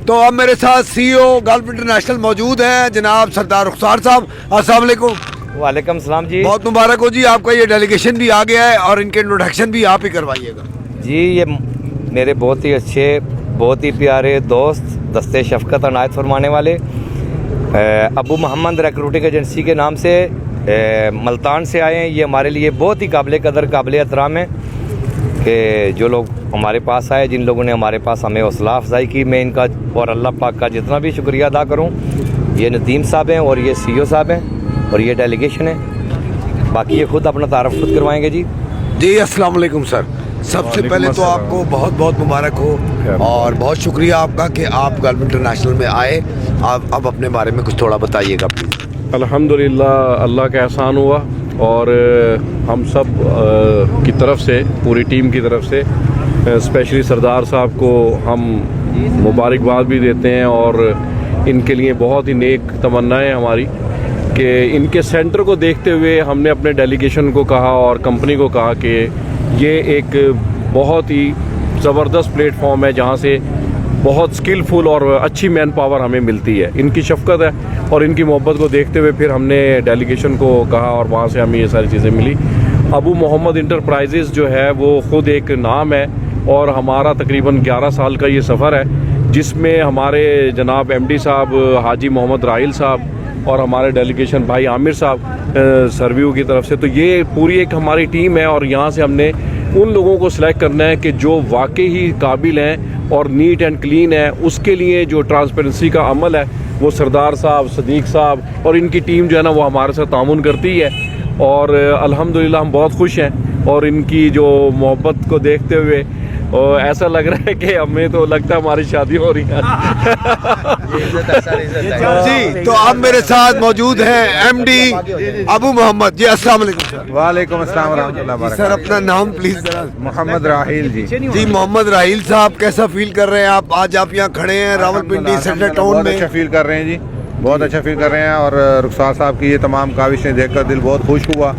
तो अब मेरे साथ सीईओ गल्फ इंटरनेशनल मौजूद हैं जनाब सरदार रुखसार साहब। अस्सलाम वालेकुम। वालेकुम सलाम जी। बहुत मुबारक हो जी, आपका ये डेलीगेशन भी आ गया है और इनके इंट्रोडक्शन भी आप ही करवाइएगा जी। ये मेरे बहुत ही अच्छे, बहुत ही प्यारे दोस्त, दस्ते शफकत अनायत फरमाने वाले अबू मोहम्मद रिक्रूटिंग एजेंसी के नाम से मल्तान से आए हैं। ये हमारे लिए बहुत ही काबिल कदर, काबिल एहतराम है कि जो लोग हमारे पास आए, जिन लोगों ने हमारे पास हमें हौसला अफजाई की, मैं इनका और अल्लाह पाक का जितना भी शुक्रिया अदा करूं। ये नदीम साहब हैं और ये सीईओ साहब हैं और ये डेलीगेशन है। बाकी ये खुद अपना तारफ़ खुद करवाएंगे जी। जी अस्सलाम वालेकुम सर। सबसे पहले तो आपको बहुत बहुत मुबारक हो और बहुत शुक्रिया आपका कि आप गल्फ इंटरनेशनल में आए। आप अब अपने बारे में कुछ थोड़ा बताइएगा प्लीज़। अल्हम्दुलिल्लाह, अल्लाह का एहसान हुआ और हम सब की तरफ से, पूरी टीम की तरफ से स्पेशली सरदार साहब को हम मुबारकबाद भी देते हैं और इनके लिए बहुत ही नेक तमन्नाएं हमारी कि इनके सेंटर को देखते हुए हमने अपने डेलीगेशन को कहा और कंपनी को कहा कि ये एक बहुत ही ज़बरदस्त प्लेटफॉर्म है जहाँ से बहुत स्किलफुल और अच्छी मैन पावर हमें मिलती है। इनकी शफकत है और इनकी मोहब्बत को देखते हुए फिर हमने डेलीगेशन को कहा और वहाँ से हमें ये सारी चीज़ें मिली। अबू मोहम्मद इंटरप्राइजेज़ जो है वो ख़ुद एक नाम है और हमारा तकरीबन 11 साल का ये सफ़र है जिसमें हमारे जनाब एमडी साहब हाजी मोहम्मद राहिल साहब और हमारे डेलीगेशन भाई आमिर साहब सर्व्यू की तरफ से, तो ये पूरी एक हमारी टीम है और यहाँ से हमने उन लोगों को सिलेक्ट करना है कि जो वाकई ही काबिल हैं और नीट एंड क्लीन है। उसके लिए जो ट्रांसपेरेंसी का अमल है वो सरदार साहब, सदीक साहब और इनकी टीम जो है ना वो हमारे साथ तामुन करती है और अल्हम्दुलिल्लाह हम बहुत खुश हैं। और इनकी जो मोहब्बत को देखते हुए और ऐसा लग रहा है कि हमें तो लगता है हमारी शादी हो रही है। जी तो अब मेरे साथ मौजूद हैं एमडी अबू मोहम्मद जी। अस्सलाम वालेकुम सर। वालेकुम अस्सलाम वरहमतुल्लाहि व सर अपना नाम प्लीज जरा। मोहम्मद राहिल जी। जी मोहम्मद राहिल साहब, कैसा फील कर रहे हैं आप? आज आप यहाँ खड़े हैं रावलपिंडी सेंटर टाउन बहुत में। अच्छा फील कर रहे हैं जी, बहुत अच्छा फील कर रहे हैं और रुखसार साहब की ये तमाम काविशें देखकर दिल बहुत खुश हुआ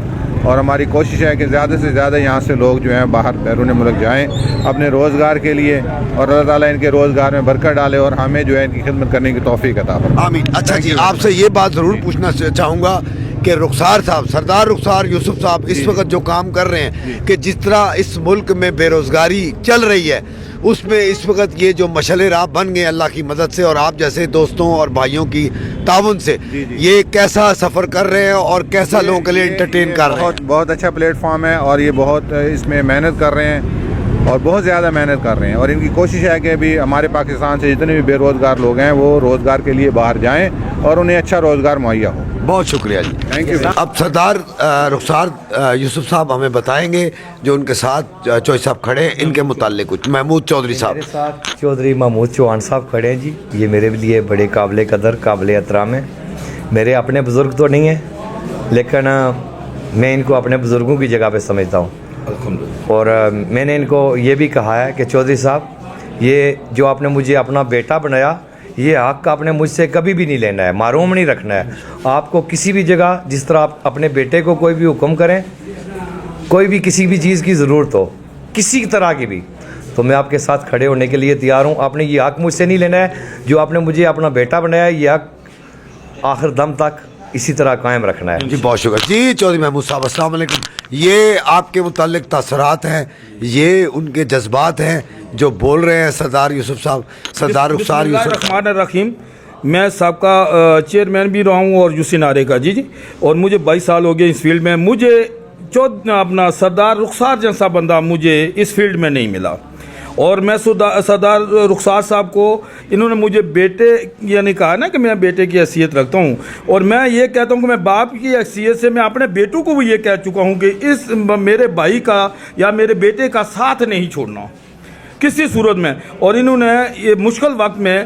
और हमारी कोशिश है कि ज़्यादा से ज़्यादा यहाँ से लोग जो हैं बाहर बैरून मुल्क जाएँ अपने रोज़गार के लिए और अल्लाह ताला इनके रोज़गार में बरकत डाले और हमें जो है इनकी खिदमत करने की तौफीक अता फरमाए। आमीन। अच्छा जी, आपसे ये बात ज़रूर पूछना चाहूँगा कि रुखसार साहब, सरदार रुखसार यूसुफ साहब इस वक्त जो काम कर रहे हैं कि जिस तरह इस मुल्क में बेरोज़गारी चल रही है उसमें इस वक्त ये जो मशले राह बन गए अल्लाह की मदद से और आप जैसे दोस्तों और भाइयों की ताउन से, ये कैसा सफ़र कर रहे हैं और कैसा लोगों के लिए इंटरटेन कर रहे हैं? बहुत अच्छा प्लेटफॉर्म है और ये बहुत इसमें मेहनत कर रहे हैं और बहुत ज़्यादा मेहनत कर रहे हैं और इनकी कोशिश है कि अभी हमारे पाकिस्तान से जितने भी बेरोज़गार लोग हैं वो रोज़गार के लिए बाहर जाएँ और उन्हें अच्छा रोज़गार मुहैया हो। बहुत शुक्रिया जी, थैंक यू। अब सरदार रुखसार यूसुफ साहब हमें बताएंगे जो उनके साथ चौधरी साहब खड़े हैं इनके मुताल्लिक कुछ। महमूद चौधरी साहब। मेरे साथ चौधरी महमूद चौहान साहब खड़े हैं जी। ये मेरे लिए बड़े काबिल कदर, काबिल एहतराम है। मेरे अपने बुज़ुर्ग तो नहीं हैं लेकिन मैं इनको अपने बुज़ुर्गों की जगह पे समझता हूँ और मैंने इनको ये भी कहा है कि चौधरी साहब ये जो आपने मुझे अपना बेटा बनाया ये हक़ आपने मुझसे कभी भी नहीं लेना है, मारूम नहीं रखना है। आपको किसी भी जगह जिस तरह आप अपने बेटे को कोई भी हुक्म करें, कोई भी किसी भी चीज़ की ज़रूरत हो, किसी तरह की भी, तो मैं आपके साथ खड़े होने के लिए तैयार हूँ। आपने ये हक़ मुझसे नहीं लेना है, जो आपने मुझे अपना बेटा बनाया ये हक़ आखिर दम तक इसी तरह कायम रखना है। जी बहुत शुक्रिया जी। चौधरी महमूद साहब अस्सलाम वालेकुम। ये आपके मुताल्लिक तासरात हैं, ये उनके जज्बात हैं जो बोल रहे हैं सरदार यूसुफ साहब, सरदार रुखसार यूसुफ। रहीम, मैं सबका चेयरमैन भी रहा हूँ और यूसी नारे का जी और मुझे 22 साल हो गए इस फील्ड में। मुझे अपना सरदार रुखसार जैसा बंदा मुझे इस फील्ड में नहीं मिला और मैं सरदार रुखसार साहब को, इन्होंने मुझे बेटे यानी कहा ना कि मैं बेटे की हैसियत रखता हूँ और मैं ये कहता हूँ कि मैं बाप की हैसियत से मैं अपने बेटों को भी ये कह चुका हूँ कि इस मेरे भाई का या मेरे बेटे का साथ नहीं छोड़ना किसी सूरत में। और इन्होंने ये मुश्किल वक्त में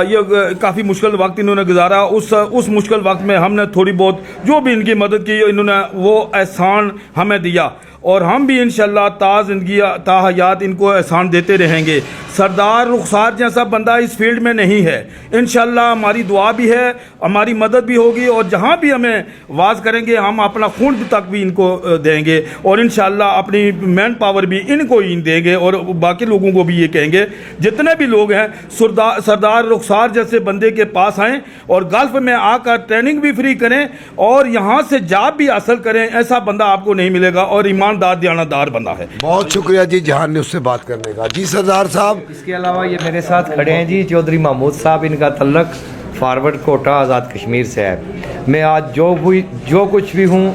ये काफ़ी मुश्किल वक्त इन्होंने गुजारा। उस मुश्किल वक्त में हमने थोड़ी बहुत जो भी इनकी मदद की इन्होंने वो एहसान हमें दिया और हम भी इंशाल्लाह ज़िंदगी हयात इनको एहसान देते रहेंगे। सरदार रुखसार जैसा बंदा इस फील्ड में नहीं है। इंशाल्लाह हमारी दुआ भी है, हमारी मदद भी होगी, और जहाँ भी हमें वाज करेंगे हम अपना खून तक भी इनको देंगे, और इंशाल्लाह अपनी मैन पावर भी इनको ही देंगे, और बाकी लोगों को भी ये कहेंगे जितने भी लोग हैं सरदार रुखसार जैसे बंदे के पास आएँ और गल्फ में आकर ट्रेनिंग भी फ्री करें और यहाँ से जॉब भी हासिल करें। ऐसा बंदा आपको नहीं मिलेगा, और ईमानदार दयानतदार बंदा है। बहुत शुक्रिया जी जहान ने उससे बात करने का। जी सरदार साहब, इसके अलावा ये मेरे साथ खड़े हैं जी चौधरी महमूद साहब, इनका तल्लक फॉरवर्ड कोटा आज़ाद कश्मीर से है। मैं आज जो कुछ भी हूँ,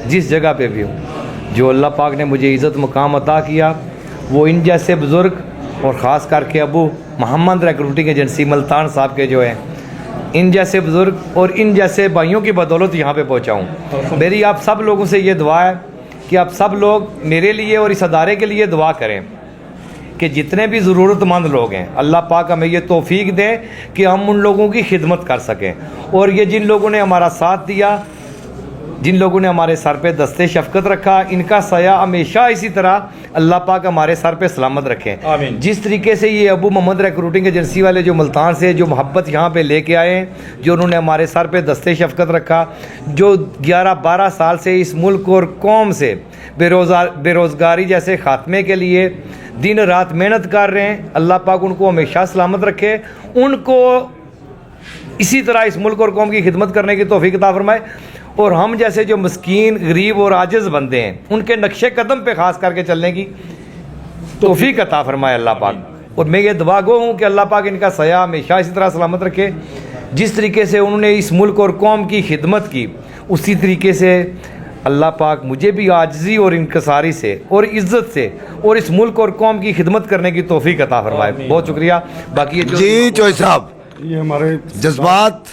जिस जगह पे भी हूँ, जो अल्लाह पाक ने मुझे इज़्ज़त मुकाम अता किया, वो इन जैसे बुज़ुर्ग और ख़ास करके अबू मोहम्मद रिक्रूटिंग एजेंसी मुल्तान साहब के जो हैं, इन जैसे बुज़ुर्ग और इन जैसे भाइयों की बदौलत यहाँ पे पहुँचा हूँ। मेरी आप सब लोगों से ये दुआ है कि आप सब लोग मेरे लिए और इस अदारे के लिए दुआ करें कि जितने भी ज़रूरतमंद लोग हैं, अल्लाह पाक हमें ये तौफीक दे कि हम उन लोगों की खिदमत कर सकें। और ये जिन लोगों ने हमारा साथ दिया, जिन लोगों ने हमारे सर पे दस्ते शफ़क़त रखा, इनका साया हमेशा इसी तरह अल्लाह पाक हमारे सर पे सलामत रखें। आमीन। जिस तरीके से ये अबू मोहम्मद रिक्रूटिंग एजेंसी वाले जो मुल्तान से जो मोहब्बत यहाँ पे लेके आए हैं, जो उन्होंने हमारे सर पे दस्ते शफ़क़त रखा, जो 11-12 साल से इस मुल्क और कौम से बेरोज़गारी जैसे ख़ात्मे के लिए दिन रात मेहनत कर रहे हैं, अल्लाह पाक उनको हमेशा सलामत रखे, उनको इसी तरह इस मुल्क और कौम की खिदमत करने की तौफीक अता फरमाए। और हम जैसे जो मस्कीन, गरीब और आजिज़ बंदे हैं, उनके नक्शे कदम पे ख़ास करके चलने की तौफीक अता फरमाए अल्लाह पाक। और मैं ये दुआ गो हूँ कि अल्लाह पाक इनका साया हमेशा इसी तरह सलामत रखे। जिस तरीके से उन्होंने इस मुल्क और कौम की खिदमत की, उसी तरीके से अल्लाह पाक मुझे भी आजिज़ी और इनकसारी से और इज़्ज़त से और इस मुल्क और कौम की खिदमत करने की तौफीक अता फरमाए। बहुत शुक्रिया। बाकी जी चौधरी साहब, ये हमारे जज्बात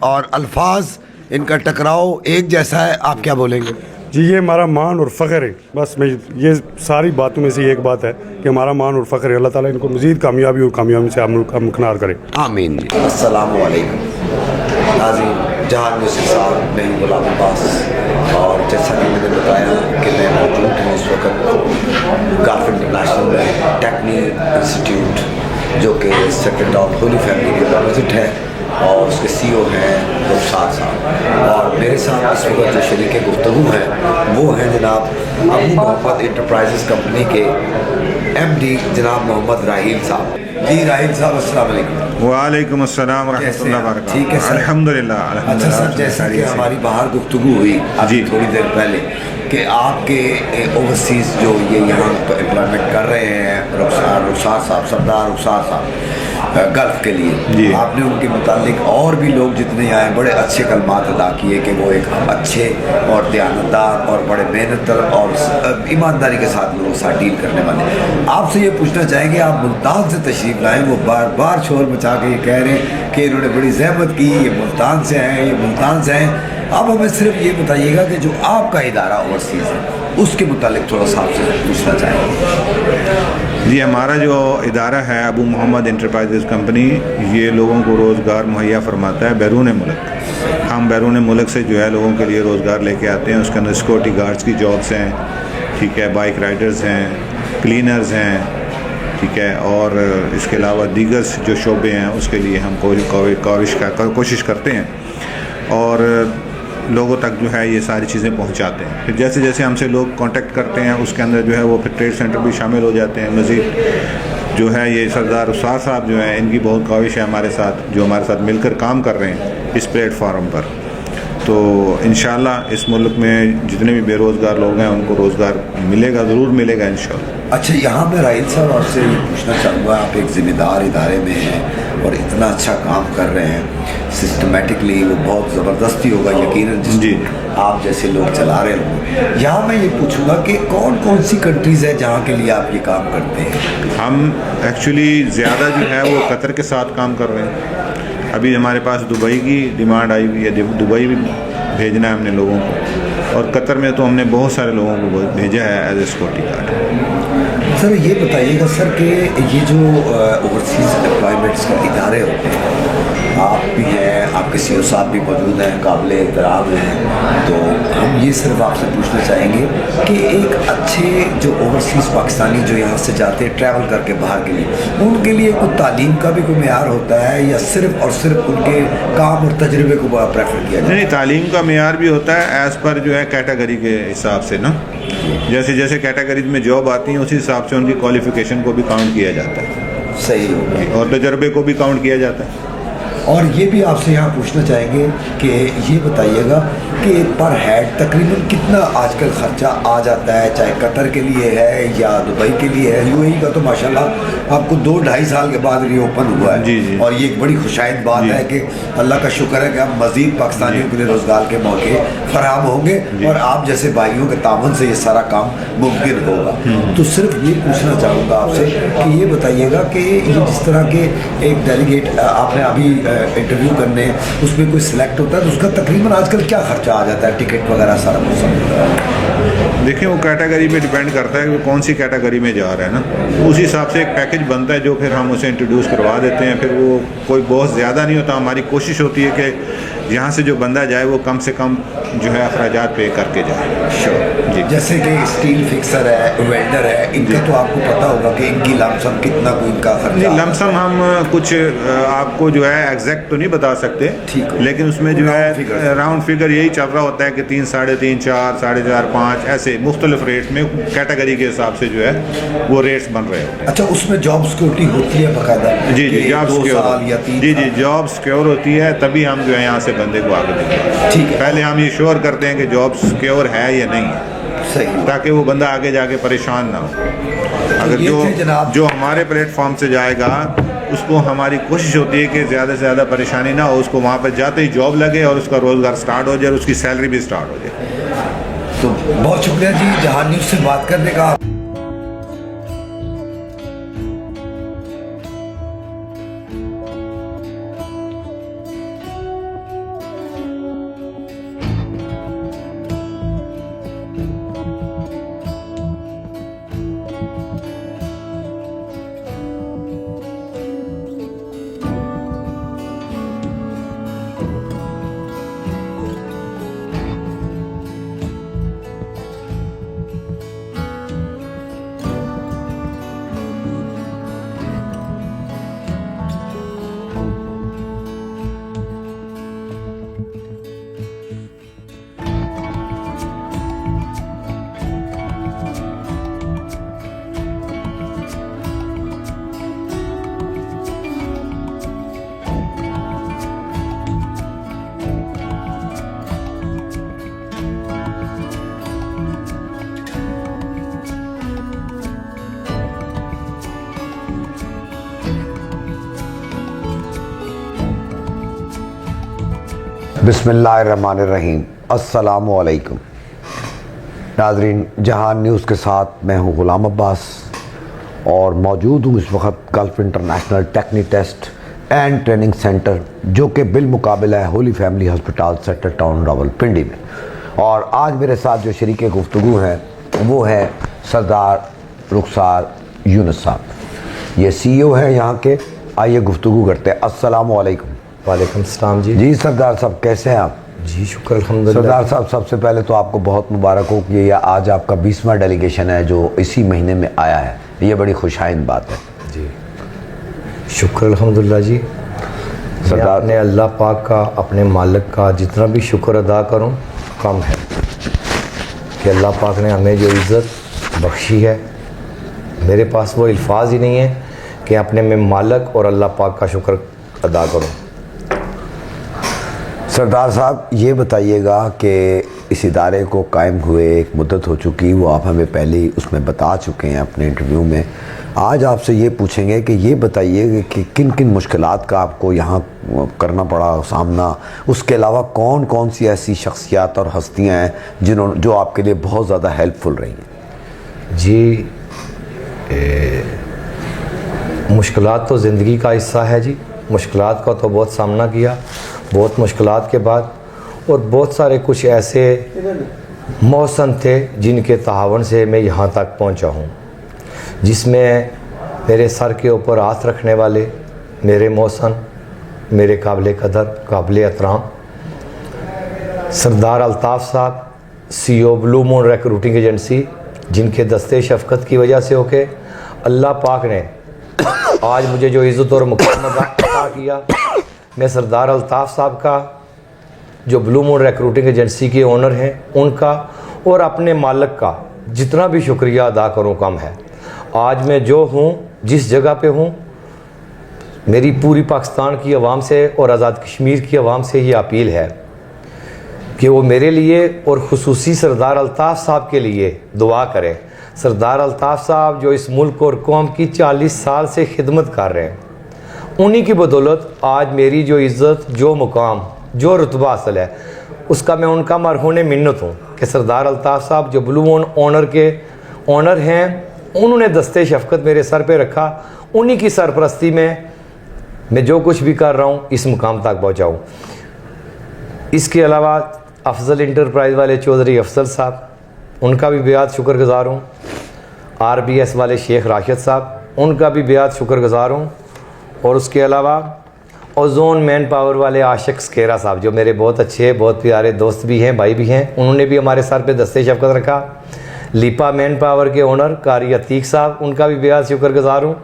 और अल्फाज इनका टकराव एक जैसा है, आप क्या बोलेंगे? जी ये हमारा मान और फ़ख्र है। बस मैं ये सारी बातों में से एक बात है कि हमारा मान और फ़ख्र है। अल्लाह ताला इनको मज़ीद कामयाबी और कामयाबी से हम मुखनार करें। आमीन जी। अस्सलाम वालेकुम नाज़रीन, जहान यूसुफ साहब, मैं गुलाम अब्बास, और जैसा कि मैंने बताया कि मैं मौजूद हूँ इस वक्त गल्फ इंटरनेशनल में टेक्नी इंस्टीट्यूट, जो कि सेक्रेटरी ऑफ होली फैमिली के अपोजिट है, और उसके CEO हैं रुखसार साहब। और मेरे साथ इस वक्त जो शरीक गुफ्तगू हैं वो हैं जनाब अबू मोहम्मद इंटरप्राइजेज़ कंपनी के MD जनाब मोहम्मद राहील साहब। जी राहील साहब, अस्सलाम वालेकुम। वालेकुम अस्सलाम रहमतुल्लाहि व बरकातहू। ठीक है सर, अल्हम्दुलिल्लाह। अच्छा सर, जैसा कि हमारी बाहर गुफ्तगू हुई अभी थोड़ी देर पहले कि आपके ओवरसीज़ जो ये यहाँ एम्प्लॉयमेंट कर रहे हैं रुखसार साहब, सरदार रुखसार साहब गल्फ के लिए, आपने उनके मुतालिक और भी लोग जितने आए बड़े अच्छे कलमात अदा किए कि वो एक अच्छे और दयानतदार और बड़े मेहनत और ईमानदारी के साथ लोगों के साथ डील करने वाले। आपसे ये पूछना चाहेंगे, आप मुल्तान से तशरीफ़ लाएँ, वो बार बार शोर मचा के ये कह रहे हैं कि इन्होंने बड़ी ज़हमत की, ये मुल्तान से आए, ये मुल्तान से आए। अब हमें सिर्फ ये बताइएगा कि जो आपका इदारा ओवरसीज़ है उसके मुतालिक थोड़ा सा आपसे पूछना चाहेंगे। जी, हमारा जो इदारा है अबू मोहम्मद इंटरप्राइजेज़ कंपनी, ये लोगों को रोज़गार मुहैया फरमाता है बैरून मुल्क। हम बैरून मुल्क से जो है लोगों के लिए रोज़गार लेके आते हैं। उसके अंदर सिक्योरिटी गार्ड्स की जॉब्स हैं, ठीक है, बाइक राइडर्स हैं, क्लीनर्स हैं, ठीक है, और इसके अलावा दीगर जो शोबे हैं उसके लिए हम कोशिश करते हैं और लोगों तक जो है ये सारी चीज़ें पहुंचाते हैं। फिर जैसे जैसे हमसे लोग कांटेक्ट करते हैं उसके अंदर जो है वो फिर ट्रेड सेंटर भी शामिल हो जाते हैं। मज़ीद जो है ये सरदार रुखसार साहब जो हैं, इनकी बहुत ख्वाहिश है हमारे साथ, जो हमारे साथ मिलकर काम कर रहे हैं इस प्लेटफार्म पर। तो इंशाल्लाह इस मुल्क में जितने भी बेरोज़गार लोग हैं उनको रोज़गार मिलेगा, ज़रूर मिलेगा इंशाल्लाह। अच्छा, यहाँ मैं राहील साहब आपसे ये पूछना चाहूँगा, आप एक ज़िम्मेदार इदारे में हैं और इतना अच्छा काम कर रहे हैं सिस्टमेटिकली, वो बहुत ज़बरदस्ती होगा यकीनन जी, आप जैसे लोग चला रहे होंगे। यहाँ मैं ये पूछूंगा कि कौन कौन सी कंट्रीज़ है जहाँ के लिए आप ये काम करते हैं? हम एक्चुअली ज़्यादा जो है वो कतर के साथ काम कर रहे हैं। अभी हमारे पास दुबई की डिमांड आई हुई है, दुबई भी भेजना है हमने लोगों को, और कतर में तो हमने बहुत सारे लोगों को भेजा है as a security guard. Sir ये बताइएगा सर कि ये जो ओवरसीज़ एम्प्लॉयमेंट्स के इदारे होते हैं आप भी हैं, आपके सीओ साहब भी मौजूद हैं, काबिल एहतराम हैं, तो हम ये सिर्फ आपसे पूछना चाहेंगे कि एक अच्छे जो ओवरसीज़ पाकिस्तानी जो यहाँ से जाते हैं ट्रैवल करके बाहर के लिए, उनके लिए कोई तालीम का भी कोई मेयार होता है या सिर्फ और सिर्फ उनके काम और तजर्बे को प्रेफर किया जाए? नहीं, तालीम का मेयार भी होता है एज़ पर जो है कैटेगरी के हिसाब से ना, जैसे जैसे कैटेगरीज में जॉब आती है उसी हिसाब से उनकी क्वालिफिकेशन को भी काउंट किया जाता है। सही हो गया। और तजर्बे को भी काउंट किया जाता है। और ये भी आपसे यहाँ पूछना चाहेंगे कि ये बताइएगा कि पर हेड तकरीबन कितना आजकल ख़र्चा आ जाता है, चाहे कतर के लिए है या दुबई के लिए है। यूएई का तो माशाल्लाह आपको 2-2.5 साल के बाद रीओपन हुआ है। जी जी। और ये एक बड़ी खुशाइद बात है कि अल्लाह का शुक्र है कि अब मज़ीद पाकिस्तानियों के लिए रोज़गार के मौके फराहम होंगे और आप जैसे भाइयों के तावन से ये सारा काम मुमकिन होगा। तो सिर्फ ये पूछना चाहूँगा आपसे कि ये बताइएगा कि ये जिस तरह के एक डेलीगेट आपने अभी इंटरव्यू करने उसमें कोई सिलेक्ट होता है तो उसका तकरीबन आजकल क्या खर्चा आ जाता है, टिकट वगैरह सारा कुछ समझ? देखिए, वो कैटेगरी पे डिपेंड करता है कि कौन सी कैटेगरी में जा रहा है ना, उस हिसाब से एक पैकेज बनता है जो फिर हम उसे इंट्रोड्यूस करवा देते हैं। फिर वो कोई बहुत ज़्यादा नहीं होता। हमारी कोशिश होती है कि यहाँ से जो बंदा जाए वो कम से कम जो है अखराजात पे करके जाए। श्योर जी। जैसे कि स्टील फिक्सर है, वेल्डर है, इनका तो आपको पता होगा कि इनकी लमसम कितना कोई इनका खर्चा? नहीं, लमसम हम कुछ आपको जो है एग्जैक्ट तो नहीं बता सकते, लेकिन उसमें जो है राउंड फिगर यही चल रहा होता है कि 3, 3.5, 4, 4.5, 5 ऐसे मुख्तलिफ रेट में कैटेगरी के हिसाब से जो है वो रेट्स बन रहे होते हैं। अच्छा, उसमें जॉब सिक्योरिटी होती है बाकायदा? जी जी, जॉब सिक्योर, जी जी, जॉब सिक्योर होती है, तभी हम जो है यहाँ से बंदे को आगे देते हैं। ठीक है, पहले हम ये श्योर करते हैं कि जॉब सिक्योर है या नहीं है, सही, ताकि वो बंदा आगे जाके परेशान ना हो। अगर जो हमारे प्लेटफॉर्म से जाएगा उसको हमारी कोशिश होती है कि ज़्यादा से ज़्यादा परेशानी ना हो, उसको वहाँ पर जाते ही जॉब लगे और उसका रोज़गार स्टार्ट हो जाए और उसकी सैलरी भी स्टार्ट हो जाए। तो बहुत शुक्रिया जी जहान न्यूज़ से बात करने का। बिस्मिल्लाहिर्रहमानिर्रहीम, अस्सलामु अलैकुम। नाज़रीन, जहान न्यूज़ के साथ मैं हूँ ग़ुलाम अब्बास और मौजूद हूँ इस वक्त Gulf international technique test and training Centre, जो कि बिलमुकाबिला है Holy Family Hospital sector town Rawalpindi में। और आज मेरे साथ जो शरीक गुफ्तगू हैं वो है सरदार रुखसार यूनुस साहब, ये CEO है यहाँ के। आइए गुफ्तगू करते हैं। अस्सलामु अलैकुम। वालेकुम सलाम जी। जी सरदार साहब, कैसे हैं आप? जी शुक्र अल्हम्दुलिल्लाह। सरदार साहब, सबसे पहले तो आपको बहुत मुबारक हो कि ये आज आपका 20वां डेलीगेशन है जो इसी महीने में आया है। ये बड़ी खुशाइन बात है जी। शुक्र अल्हम्दुलिल्लाह जी। सरदार, अपने अल्लाह पाक का, अपने मालिक का जितना भी शुक्र अदा करूं कम है कि अल्लाह पाक ने हमें जो इज़्ज़त बख्शी है, मेरे पास वो अल्फाज ही नहीं है कि अपने में मालिक और अल्लाह पाक का शुक्र अदा करूं। सरदार साहब, ये बताइएगा कि इस इदारे को कायम हुए एक मुद्दत हो चुकी, वो आप हमें पहले ही उसमें बता चुके हैं अपने इंटरव्यू में। आज आपसे ये पूछेंगे कि ये बताइए कि किन किन मुश्किलात का आपको यहाँ करना पड़ा सामना, उसके अलावा कौन कौन सी ऐसी शख्सियात और हस्तियाँ हैं जो आपके लिए बहुत ज़्यादा हेल्पफुल रही हैं? जी, मुश्किलात तो ज़िंदगी का हिस्सा है जी। मुश्किलात का तो बहुत सामना किया, बहुत मुश्किलात के बाद, और बहुत सारे कुछ ऐसे मौसम थे जिनके तहावन से मैं यहाँ तक पहुँचा हूँ, जिसमें मेरे सर के ऊपर हाथ रखने वाले मेरे मौसम मेरे काबिल कदर काबिल एहतराम सरदार अल्ताफ़ साहब, CEO blue moon recruiting agency, जिनके दस्ते शफ़क़त की वजह से होके अल्लाह पाक ने आज मुझे जो इज़्ज़त और मुकाम अता किया, मैं सरदार अल्ताफ़ साहब का, जो ब्लू मून रिक्रूटिंग एजेंसी के ओनर हैं, उनका और अपने मालिक का जितना भी शुक्रिया अदा करूँ कम है। आज मैं जो हूँ, जिस जगह पे हूँ, मेरी पूरी पाकिस्तान की आवाम से और आज़ाद कश्मीर की आवाम से ये अपील है कि वो मेरे लिए और ख़ुसूसी सरदार अल्ताफ़ साहब के लिए दुआ करें। सरदार अल्ताफ़ साहब जो इस मुल्क और कौम की 40 साल से खिदमत कर रहे हैं, उन्हीं की बदौलत आज मेरी जो इज़्ज़त, जो मुकाम, जो रुतबा हासिल है, उसका मैं उनका मरहून मिन्नत हूँ कि सरदार अल्ताफ़ साहब जो ब्लू मून ओनर के ओनर हैं, उन्होंने दस्ते शफ़क़त मेरे सर पे रखा। उन्हीं की सरपरस्ती में मैं जो कुछ भी कर रहा हूँ इस मुकाम तक पहुँचाऊँ। इसके अलावा अफजल इंटरप्राइज़ वाले चौधरी अफजल साहब, उनका भी बेहद शुक्रगुज़ार हूँ। RBS वाले शेख राशिद साहब, उनका भी बेहद शुक्रगुज़ार हूँ। और उसके अलावा ओजोन मैन पावर वाले आशिक स्केरा साहब, जो मेरे बहुत अच्छे, बहुत प्यारे दोस्त भी हैं, भाई भी हैं, उन्होंने भी हमारे सर पे दस्ते शफ़क़त रखा। लीपा मैन पावर के ओनर कारी अतीक साहब, उनका भी बेहद शुक्रगुज़ार हूँ।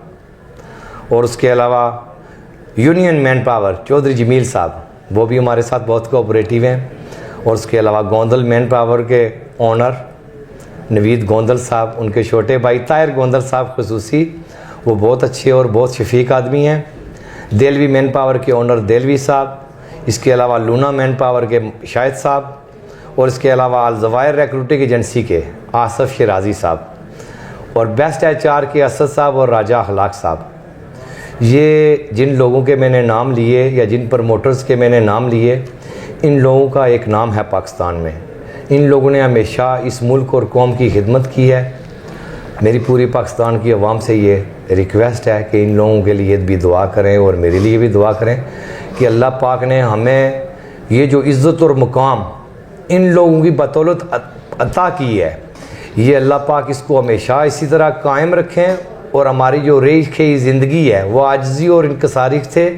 और उसके अलावा Union Manpower Chaudhry Jamil sahab, वो भी हमारे साथ बहुत कोऑपरेटिव हैं। और उसके अलावा गोंदल मैन पावर के ओनर नवीद गोंदल साहब, उनके छोटे भाई ताहिर गोंदल साहब खुसूसी, वो बहुत अच्छे और बहुत शफीक आदमी हैं। देलवी मैन पावर के ओनर देलवी साहब, इसके अलावा लूना मैन पावर के शाहिद साहब, और इसके अलावा अलजवायर रिक्रूटिंग एजेंसी के आसफ़ शिराजी साहब, और बेस्ट HR के असद साहब और राजा अखलाक साहब। ये जिन लोगों के मैंने नाम लिए या जिन प्रमोटर्स के मैंने नाम लिए, इन लोगों का एक नाम है पाकिस्तान में। इन लोगों ने हमेशा इस मुल्क और कौम की खिदमत की है। मेरी पूरी पाकिस्तान की आवाम से ये रिक्वेस्ट है कि इन लोगों के लिए भी दुआ करें और मेरे लिए भी दुआ करें कि अल्लाह पाक ने हमें ये जो इज़्ज़त और मुकाम इन लोगों की बदौलत अता की है, ये अल्लाह पाक इसको हमेशा इसी तरह कायम रखें और हमारी जो रेखी ज़िंदगी है वो आजिज़ी और इनकसारी से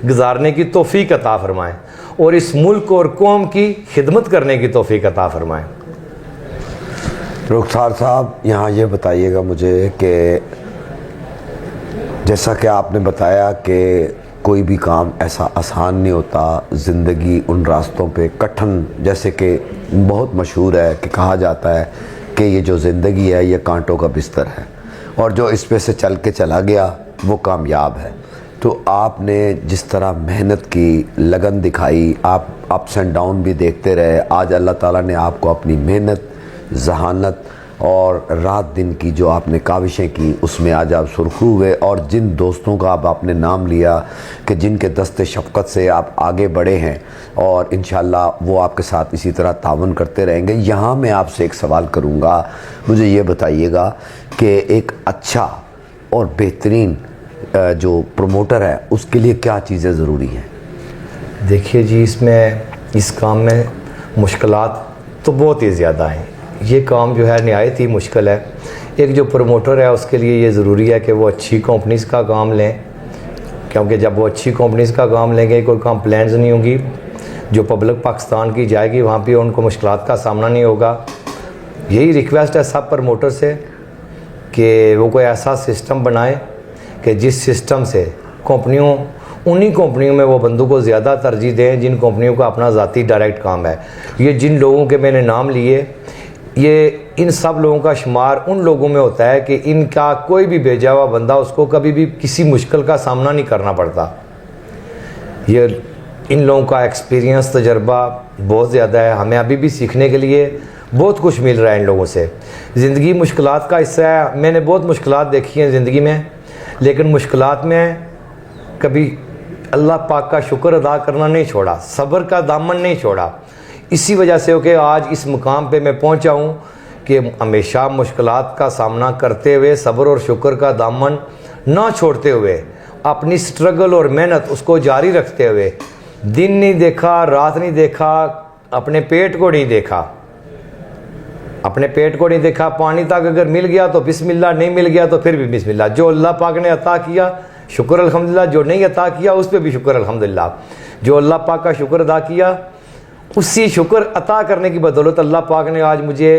गुजारने की तौफीक अता फ़रमाएँ और इस मुल्क और कौम की खिदमत करने की तौफीक अता फ़रमाएँ। रुखसार साहब, यहाँ ये बताइएगा मुझे कि जैसा कि आपने बताया कि कोई भी काम ऐसा आसान नहीं होता, ज़िंदगी उन रास्तों पे कठिन, जैसे कि बहुत मशहूर है कि कहा जाता है कि ये जो ज़िंदगी है ये कांटों का बिस्तर है और जो इस पे से चल के चला गया वो कामयाब है। तो आपने जिस तरह मेहनत की, लगन दिखाई, आप अप्स एंड डाउन भी देखते रहे, आज अल्लाह ताला ने आपको अपनी मेहनत, जहानत और रात दिन की जो आपने काविशें की उसमें आज आप सुरखरू हुए। और जिन दोस्तों का अब आपने नाम लिया कि जिनके दस्ते शफ़क़त से आप आगे बढ़े हैं और इंशाअल्लाह वो आपके साथ इसी तरह तावन करते रहेंगे। यहाँ मैं आपसे एक सवाल करूँगा, मुझे ये बताइएगा कि एक अच्छा और बेहतरीन जो प्रमोटर है उसके लिए क्या चीज़ें ज़रूरी हैं? देखिए जी, इसमें इस काम में मुश्किलात तो बहुत ही ज़्यादा हैं। ये काम जो है नहायत ही मुश्किल है। एक जो प्रमोटर है उसके लिए ये ज़रूरी है कि वो अच्छी कंपनीज़ का काम लें, क्योंकि जब वो अच्छी कंपनीज़ का काम लेंगे कोई कंप्लेंट्स नहीं होंगी, जो पब्लिक पाकिस्तान की जाएगी वहाँ पे उनको मुश्किलात का सामना नहीं होगा। यही रिक्वेस्ट है सब प्रमोटर से कि वो कोई ऐसा सिस्टम बनाए कि जिस सिस्टम से उन्हीं कंपनियों में वो बंदों को ज़्यादा तरजीह दें जिन कंपनियों का अपना ज़ाती डायरेक्ट काम है। ये जिन लोगों के मैंने नाम लिए, ये इन सब लोगों का शुमार उन लोगों में होता है कि इनका कोई भी भेजा हुआ बंदा उसको कभी भी किसी मुश्किल का सामना नहीं करना पड़ता। ये इन लोगों का एक्सपीरियंस, तजर्बा बहुत ज़्यादा है। हमें अभी भी सीखने के लिए बहुत कुछ मिल रहा है इन लोगों से। ज़िंदगी मुश्किलात का हिस्सा है। मैंने बहुत मुश्किलात देखी हैं ज़िंदगी में, लेकिन मुश्किलात में कभी अल्लाह पाक का शुक्र अदा करना नहीं छोड़ा, सब्र का दामन नहीं छोड़ा। इसी वजह से कि आज इस मुकाम पे मैं पहुंचा हूं कि हमेशा मुश्किलात का सामना करते हुए सब्र और शुक्र का दामन ना छोड़ते हुए अपनी स्ट्रगल और मेहनत उसको जारी रखते हुए, दिन नहीं देखा, रात नहीं देखा, अपने पेट को नहीं देखा, पानी तक अगर मिल गया तो बिस्मिल्लाह, नहीं मिल गया तो फिर भी बिस्मिल्लाह। जो अल्लाह पाक ने अता किया शुक्र अल्हम्दुलिल्लाह, जो नहीं अता किया उस पर भी शुक्र अल्हम्दुलिल्लाह। जो अल्लाह पाक का शुक्र अदा किया, उसी शुक्र अता करने की बदौलत अल्लाह पाक ने आज मुझे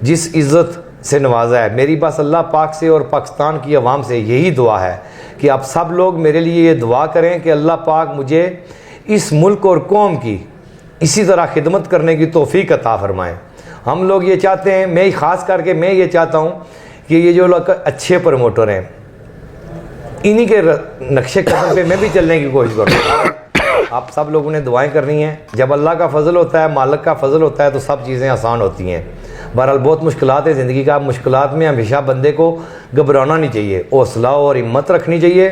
जिस इज़्ज़त से नवाजा है, मेरी बस अल्लाह पाक से और पाकिस्तान की आवाम से यही दुआ है कि आप सब लोग मेरे लिए ये दुआ करें कि अल्लाह पाक मुझे इस मुल्क और कौम की इसी तरह खिदमत करने की तौफीक अता फरमाएं। हम लोग ये चाहते हैं, मैं ख़ास करके मैं ये चाहता हूँ कि ये जो लोग अच्छे प्रमोटर हैं, इन्हीं के नक्शे कदम पे मैं भी चलने की कोशिश करूँ। आप सब लोगों ने दुआएं करनी है। जब अल्लाह का फजल होता है, मालिक का फजल होता है, तो सब चीज़ें आसान होती हैं। बहरहाल बहुत मुश्किलात है ज़िंदगी का। मुश्किलात में हमेशा बंदे को घबराना नहीं चाहिए, हौसला और हिम्मत रखनी चाहिए।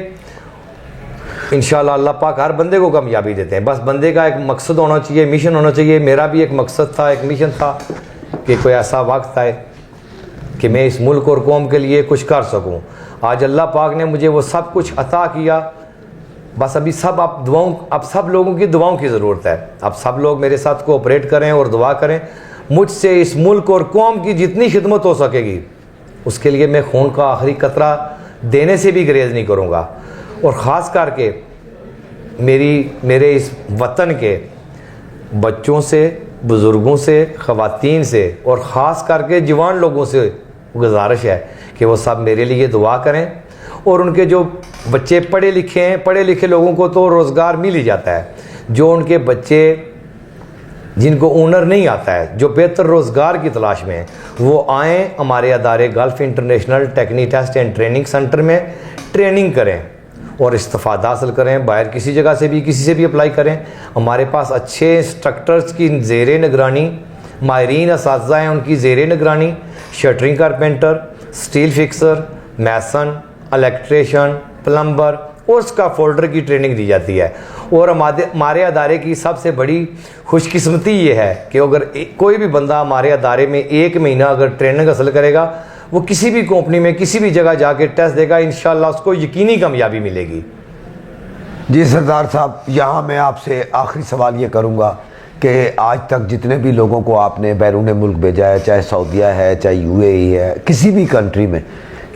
इंशाल्लाह अल्लाह पाक हर बंदे को कामयाबी देते हैं। बस बंदे का एक मकसद होना चाहिए, मिशन होना चाहिए। मेरा भी एक मकसद था, एक मिशन था कि कोई ऐसा वक्त आए कि मैं इस मुल्क और कौम के लिए कुछ कर सकूं। आज अल्लाह पाक ने मुझे वो सब कुछ अता किया। बस अभी सब अब सब लोगों की दुआओं की ज़रूरत है। अब सब लोग मेरे साथ कोऑपरेट करें और दुआ करें। मुझसे इस मुल्क और कौम की जितनी खिदमत हो सकेगी, उसके लिए मैं खून का आखिरी कतरा देने से भी गुरेज नहीं करूँगा। और ख़ास करके मेरे इस वतन के बच्चों से, बुज़ुर्गों से, ख़वातीन से और ख़ास करके जवान लोगों से गुजारिश है कि वो सब मेरे लिए दुआ करें। और उनके जो बच्चे पढ़े लिखे हैं, पढ़े लिखे लोगों को तो रोज़गार मिल ही जाता है। जो उनके बच्चे जिनको ओनर नहीं आता है, जो बेहतर रोज़गार की तलाश में हैं, वो आएँ हमारे अदारे Gulf international technique test and training centre में ट्रेनिंग करें और इस्तिफ़ादा हासिल करें। बाहर किसी जगह से भी, किसी से भी अप्लाई करें। हमारे पास अच्छे इंस्ट्रक्टर्स की ज़ेरे निगरानी, माहिरीन असातिज़ा हैं, उनकी ज़ेरे निगरानी शटरिंग कारपेंटर, स्टील फिक्सर, मैसन, इलेक्ट्रिशियन, प्लम्बर और उसका फोल्डर की ट्रेनिंग दी जाती है। और हमारे अदारे की सबसे बड़ी खुशकिस्मती ये है कि अगर कोई भी बंदा हमारे अदारे में 1 महीना अगर ट्रेनिंग हासिल करेगा, वो किसी भी कंपनी में किसी भी जगह जाके टेस्ट देगा, इंशाल्लाह उसको यकीनी कामयाबी मिलेगी। जी सरदार साहब, यहाँ मैं आपसे आखिरी सवाल ये करूँगा कि आज तक जितने भी लोगों को आपने बैरून मुल्क भेजा है, चाहे सऊदीया है, चाहे यूएई है, किसी भी कंट्री में,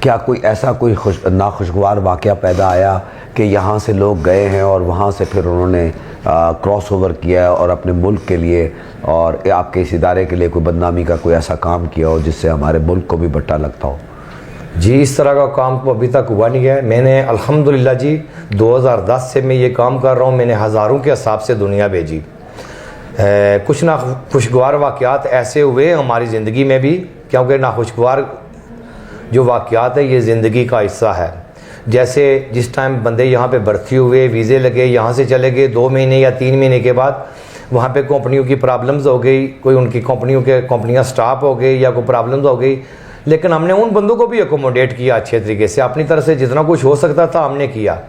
क्या कोई ऐसा कोई नाखुशगवार वाक़या पैदा आया कि यहाँ से लोग गए हैं और वहाँ से फिर उन्होंने क्रॉस ओवर किया है और अपने मुल्क के लिए और आपके इस इदारे के लिए कोई बदनामी का कोई ऐसा काम किया हो जिससे हमारे मुल्क को भी बट्टा लगता हो? जी, इस तरह का काम तो अभी तक हुआ नहीं है। मैंने अल्हम्दुलिल्लाह जी 2010 से मैं ये काम कर रहा हूँ। मैंने हज़ारों के हिसाब से दुनिया भेजी। कुछ ना खुशगवार वाक़यात ऐसे हुए हमारी ज़िंदगी में भी, क्योंकि नाखुशगवार जो वाक़यात है ये ज़िंदगी का हिस्सा है। जैसे जिस टाइम बंदे यहाँ पे भर्ती हुए, वीज़े लगे, यहाँ से चले गए, 2 महीने या 3 महीने के बाद वहाँ पे कंपनियों की प्रॉब्लम्स हो गई, कोई उनकी कंपनियाँ स्टॉप हो गई या कोई प्रॉब्लम्स हो गई। लेकिन हमने उन बंदों को भी अकोमोडेट किया अच्छे तरीके से, अपनी तरफ से जितना कुछ हो सकता था हमने किया।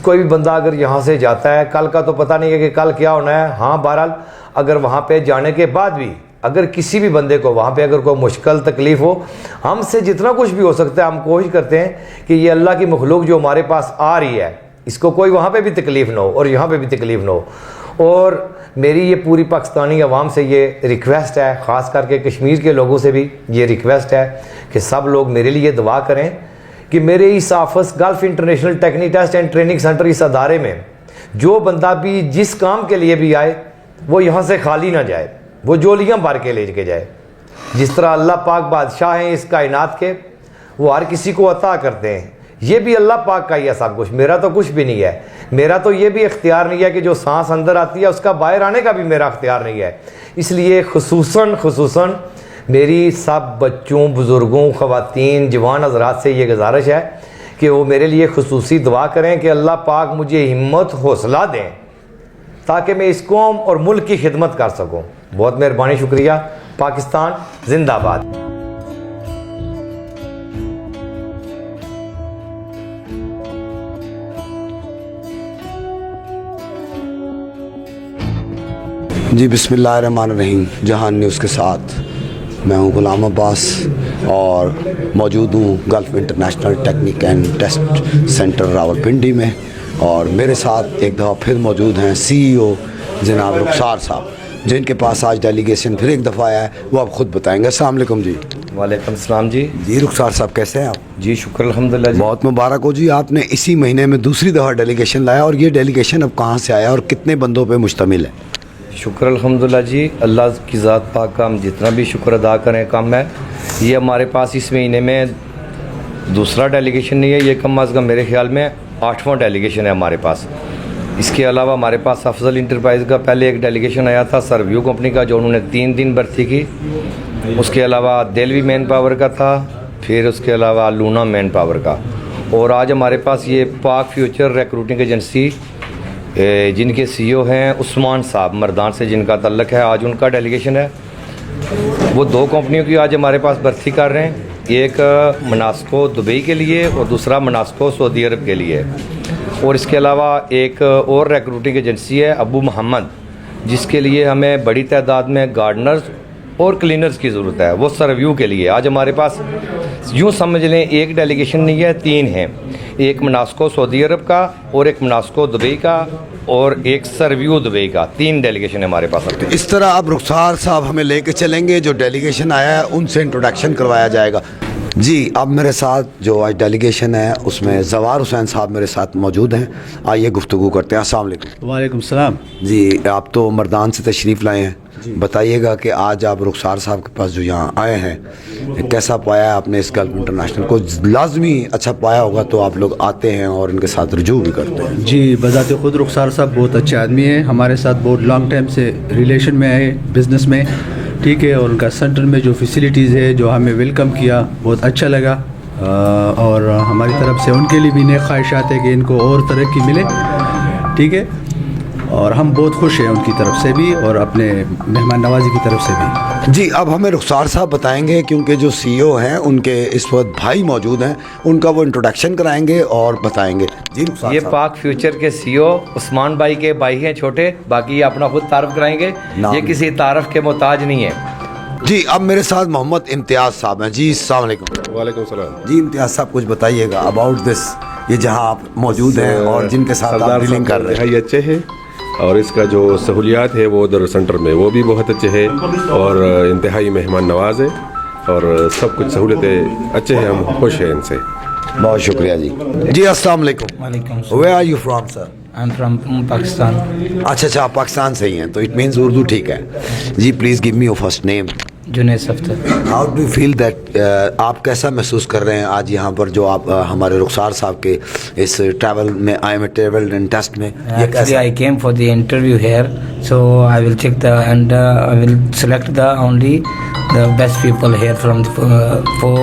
कोई भी बंदा अगर यहाँ से जाता है, कल का तो पता नहीं है कि कल क्या होना है। हाँ, बहरहाल अगर वहाँ पे जाने के बाद भी अगर किसी भी बंदे को वहाँ पे अगर कोई मुश्किल तकलीफ़ हो, हमसे जितना कुछ भी हो सकता है हम कोशिश करते हैं कि ये अल्लाह की मखलूक जो हमारे पास आ रही है, इसको कोई वहाँ पे भी तकलीफ़ ना हो और यहाँ पे भी तकलीफ़ ना हो। और मेरी ये पूरी पाकिस्तानी अवाम से ये रिक्वेस्ट है, ख़ास करके कश्मीर के लोगों से भी ये रिक्वेस्ट है कि सब लोग मेरे लिए दुआ करें कि मेरे इस office Gulf international technique test and training Centre, इस अदारे में जो बंदा भी जिस काम के लिए भी आए, वो यहाँ से खाली ना जाए, वो जोलियाँ भर के ले के जाए। जिस तरह अल्लाह पाक बादशाह हैं इस कायनात के, वो हर किसी को अता करते हैं। ये भी अल्लाह पाक का ही है सब कुछ, मेरा तो कुछ भी नहीं है। मेरा तो ये भी इख्तियार नहीं है कि जो सांस अंदर आती है उसका बाहर आने का भी मेरा इख्तियार नहीं है। इसलिए खुसूसन मेरी सब बच्चों, बुज़ुर्गों, ख़वातीन, जवान हज़रात से ये गुजारिश है कि वो मेरे लिए खुसूसी दुआ करें कि अल्लाह पाक मुझे हिम्मत, हौसला दें ताकि मैं इस कौम और मुल्क की खिदमत कर सकूं। बहुत मेहरबानी, शुक्रिया। पाकिस्तान जिंदाबाद। जी बिस्मिल्लाहिर्रहमानिर्रहीम। जहान न्यूज़ के साथ मैं हूं गुलाम अब्बास और मौजूद हूं Gulf international Technique and Test Centre Rawalpindi में। और मेरे साथ एक दफ़ा फिर मौजूद हैं CEO जनाब रुखसार साहब। जिनके पास आज डेलीगेशन फिर एक दफ़ा आया है, वो आप खुद बताएंगे। अस्सलाम वालेकुम जी। वालेकुम सलाम जी। जी रुखसार साहब कैसे हैं आप? जी शुक्र अल्हम्दुलिल्लाह जी। बहुत मुबारक हो जी, आपने इसी महीने में दूसरी दफ़ा डेलीगेशन लाया, और ये डेलीगेशन अब कहाँ से आया और कितने बंदों पे मुश्तमिल है? शुक्र अल्हम्दुलिल्लाह जी, अल्लाह की ज़ात पाक का हम जितना भी शुक्र अदा करें कम है। ये हमारे पास इस महीने में दूसरा डेलीगेशन नहीं है, ये कम अज़ कम मेरे ख्याल में 8वां डेलीगेशन है हमारे पास। इसके अलावा हमारे पास अफजल इंटरप्राइज़ का पहले एक डेलीगेशन आया था, सरव्यू कंपनी का, जो उन्होंने 3 दिन भर्ती की। उसके अलावा दिल्ली मैन पावर का था, फिर उसके अलावा लूना मैन पावर का, और आज हमारे पास ये पाक फ्यूचर रिक्रूटिंग एजेंसी जिनके सीईओ हैं उस्मान साहब मर्दान से, जिनका तल्लक है, आज उनका डेलीगेशन है। वो 2 कंपनियों की आज हमारे पास भर्ती कर रहे हैं, एक मनास्को दुबई के लिए और दूसरा मनास्को सऊदी अरब के लिए। और इसके अलावा एक और रिक्रूटिंग एजेंसी है अबू मोहम्मद, जिसके लिए हमें बड़ी तादाद में गार्डनर्स और क्लीनर्स की ज़रूरत है, वो सर्व्यू के लिए। आज हमारे पास यूँ समझ लें एक डेलीगेशन नहीं है, 3 हैं, एक मनास्को सऊदी अरब का और एक मनास्को दुबई का और एक सर्व्यू दुबई का, 3 डेलीगेशन है हमारे पास। इस तरह अब रुखसार साहब हमें लेके चलेंगे, जो डेलीगेशन आया है उनसे इंट्रोडक्शन करवाया जाएगा। जी अब मेरे साथ जो आज डेलीगेशन है उसमें जवार हुसैन साहब मेरे साथ मौजूद हैं, आइए गुफ्तगू करते हैं। अस्सलाम वालेकुम। वालेकुम सलाम। जी आप तो मर्दान से तशरीफ़ लाए हैं, बताइएगा कि आज आप रुखसार साहब के पास जो यहाँ आए हैं, कैसा पाया है आपने इस गल्फ इंटरनेशनल को? लाजमी अच्छा पाया होगा, तो आप लोग आते हैं और इनके साथ रुजू भी करते हैं। जी बज़ाते ख़ुद रुखसार साहब बहुत अच्छे आदमी हैं, हमारे साथ बहुत लॉन्ग टाइम से रिलेशन में है, बिज़नेस में, ठीक है। और उनका सेंटर में जो फैसिलिटीज़ है, जो हमें वेलकम किया, बहुत अच्छा लगा। और हमारी तरफ से उनके लिए भी नेक ख्वाहिशात है कि इनको और तरक्की मिले, ठीक है। और हम बहुत खुश हैं उनकी तरफ से भी और अपने मेहमान नवाजी की तरफ से भी। जी अब हमें रुखसार साहब बताएंगे, क्योंकि जो सीईओ हैं उनके इस वक्त भाई मौजूद हैं, उनका वो इंट्रोडक्शन कराएंगे और बताएंगे। जी रुखसार ये साहब। पाक फ्यूचर के सीईओ उस्मान भाई के भाई हैं छोटे, बाकी ये अपना खुद तारफ़ कराएंगे, ये किसी तारफ़ के मोहताज नहीं है। जी अब मेरे साथ मोहम्मद इम्तियाज़ साहब हैं। जी अस्सलाम वालेकुम। वालेकुम सलाम। जी इम्तियाज़ साहब कुछ बताइएगा अबाउट दिस, ये जहाँ आप मौजूद हैं और जिनके साथ आप डीलिंग कर रहे हैं। ये अच्छे हैं और इसका जो सहूलियात है वो उधर सेंटर में वो भी बहुत अच्छे हैं और इंतहाई मेहमान नवाज है और सब कुछ सहूलतें अच्छे हैं, हम खुश हैं इनसे। बहुत शुक्रिया जी। जी अस्सलाम वालेकुम। वालेकुम। Where are you from sir? I am from Pakistan. अच्छा आप पाकिस्तान से ही हैं, तो इट मीन्स उर्दू ठीक है। जी please give me your first name. Junaid Saftar. How do feel that, आप कैसा महसूस कर रहे हैं आज यहाँ पर जो आप हमारे रुखसार साहब के इस ट्रैवल में आए हैं, ट्रैवल एंड टेस्ट में? ये Actually, I came for the interview here, so I will check the and I will select the only the best people here from for